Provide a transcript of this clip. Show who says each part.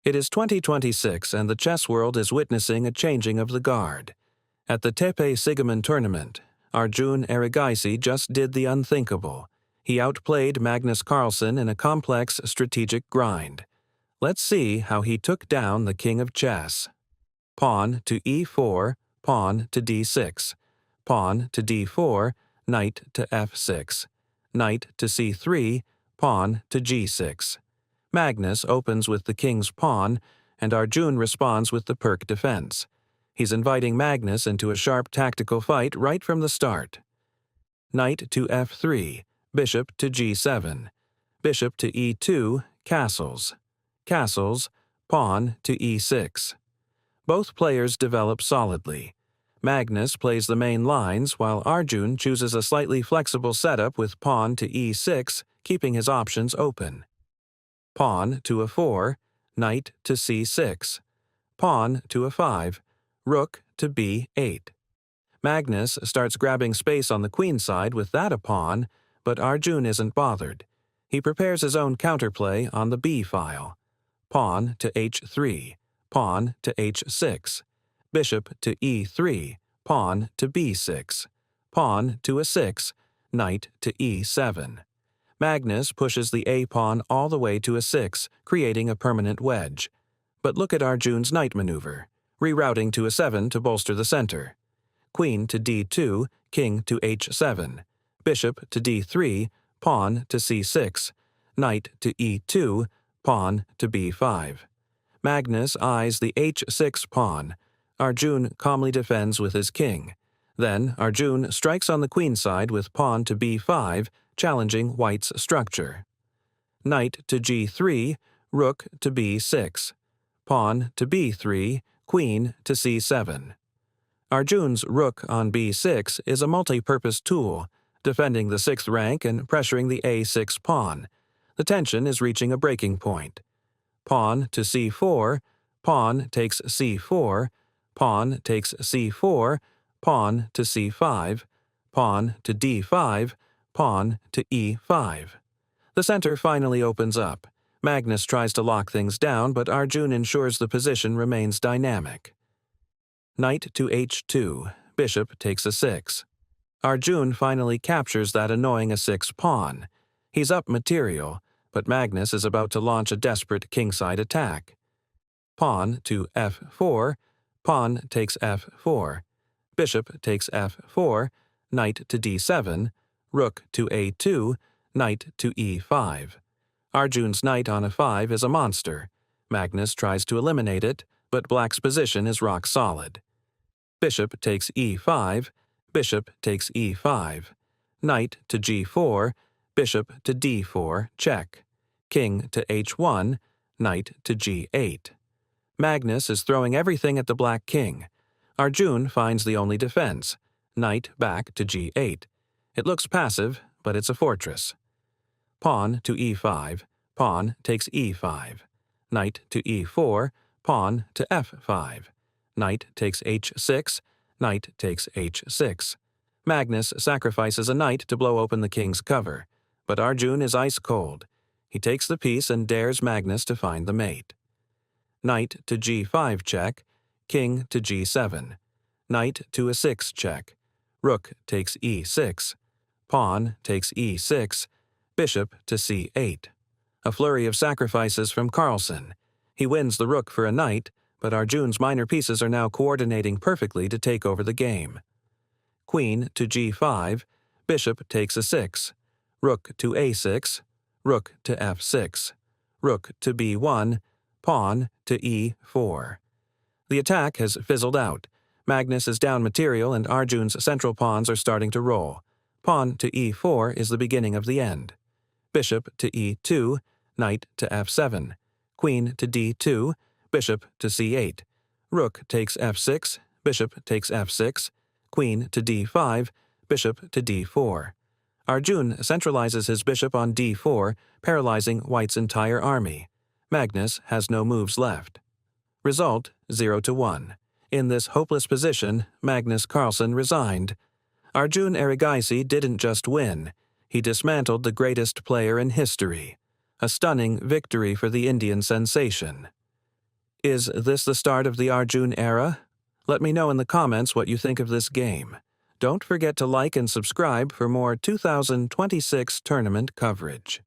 Speaker 1: It is 2026 and the chess world is witnessing a changing of the guard. At the Tepe Sigaman tournament, Arjun Erigaisi just did the unthinkable. He outplayed Magnus Carlsen in a complex strategic grind. Let's see how he took down the king of chess. Pawn to e4, pawn to d6, pawn to d4, knight to f6, knight to c3, pawn to g6. Magnus opens with the king's pawn, and Arjun responds with the Perk defense. He's inviting Magnus into a sharp tactical fight right from the start. Knight to f3, bishop to g7, bishop to e2, castles, castles, pawn to e6. Both players develop solidly. Magnus plays the main lines while Arjun chooses a slightly flexible setup with pawn to e6, keeping his options open. Pawn to a4, knight to c6, pawn to a5, rook to b8. Magnus starts grabbing space on the queen side with that a pawn, but Arjun isn't bothered. He prepares his own counterplay on the b file. Pawn to h3, pawn to h6, bishop to e3, pawn to b6, pawn to a6, knight to e7. Magnus pushes the a-pawn all the way to a6, creating a permanent wedge. But look at Arjun's knight maneuver, rerouting to a7 to bolster the center. Queen to d2, king to h7, bishop to d3, pawn to c6, knight to e2, pawn to b5. Magnus eyes the h6 pawn. Arjun calmly defends with his king. Then Arjun strikes on the queen side with pawn to b5, challenging white's structure. Knight to g3, rook to b6, pawn to b3, queen to c7. Arjun's rook on b6 is a multi-purpose tool, defending the 6th rank and pressuring the a6 pawn. The tension is reaching a breaking point. Pawn to c4, pawn takes c4, pawn takes c4, pawn to c5, pawn to d5, pawn to e5. The center finally opens up. Magnus tries to lock things down, but Arjun ensures the position remains dynamic. Knight to h2, bishop takes a6. Arjun finally captures that annoying a6 pawn. He's up material, but Magnus is about to launch a desperate kingside attack. Pawn to f4, pawn takes f4, bishop takes f4, knight to d7, rook to a2, knight to e5. Arjun's knight on a5 is a monster. Magnus tries to eliminate it, but black's position is rock solid. Bishop takes e5, bishop takes e5, knight to g4, bishop to d4, check, king to h1, knight to g8. Magnus is throwing everything at the black king. Arjun finds the only defense, knight back to g8. It looks passive, but it's a fortress. Pawn to e5, pawn takes e5, knight to e4, pawn to f5, knight takes h6, knight takes h6. Magnus sacrifices a knight to blow open the king's cover, but Arjun is ice cold. He takes the piece and dares Magnus to find the mate. Knight to g5 check, king to g7, knight to a6 check, rook takes e6, pawn takes e6, bishop to c8. A flurry of sacrifices from Carlsen. He wins the rook for a knight, but Arjun's minor pieces are now coordinating perfectly to take over the game. Queen to g5, bishop takes a6, rook to a6, rook to f6, rook to b1, pawn to e4. The attack has fizzled out. Magnus is down material and Arjun's central pawns are starting to roll. Pawn to e4 is the beginning of the end. Bishop to e2, knight to f7, queen to d2, bishop to c8. Rook takes f6, bishop takes f6, queen to d5, bishop to d4. Arjun centralizes his bishop on d4, paralyzing White's entire army. Magnus has no moves left. Result, 0-1. In this hopeless position, Magnus Carlsen resigned. Arjun Erigaisi didn't just win, he dismantled the greatest player in history. A stunning victory for the Indian sensation. Is this the start of the Arjun era? Let me know in the comments what you think of this game. Don't forget to like and subscribe for more 2026 tournament coverage.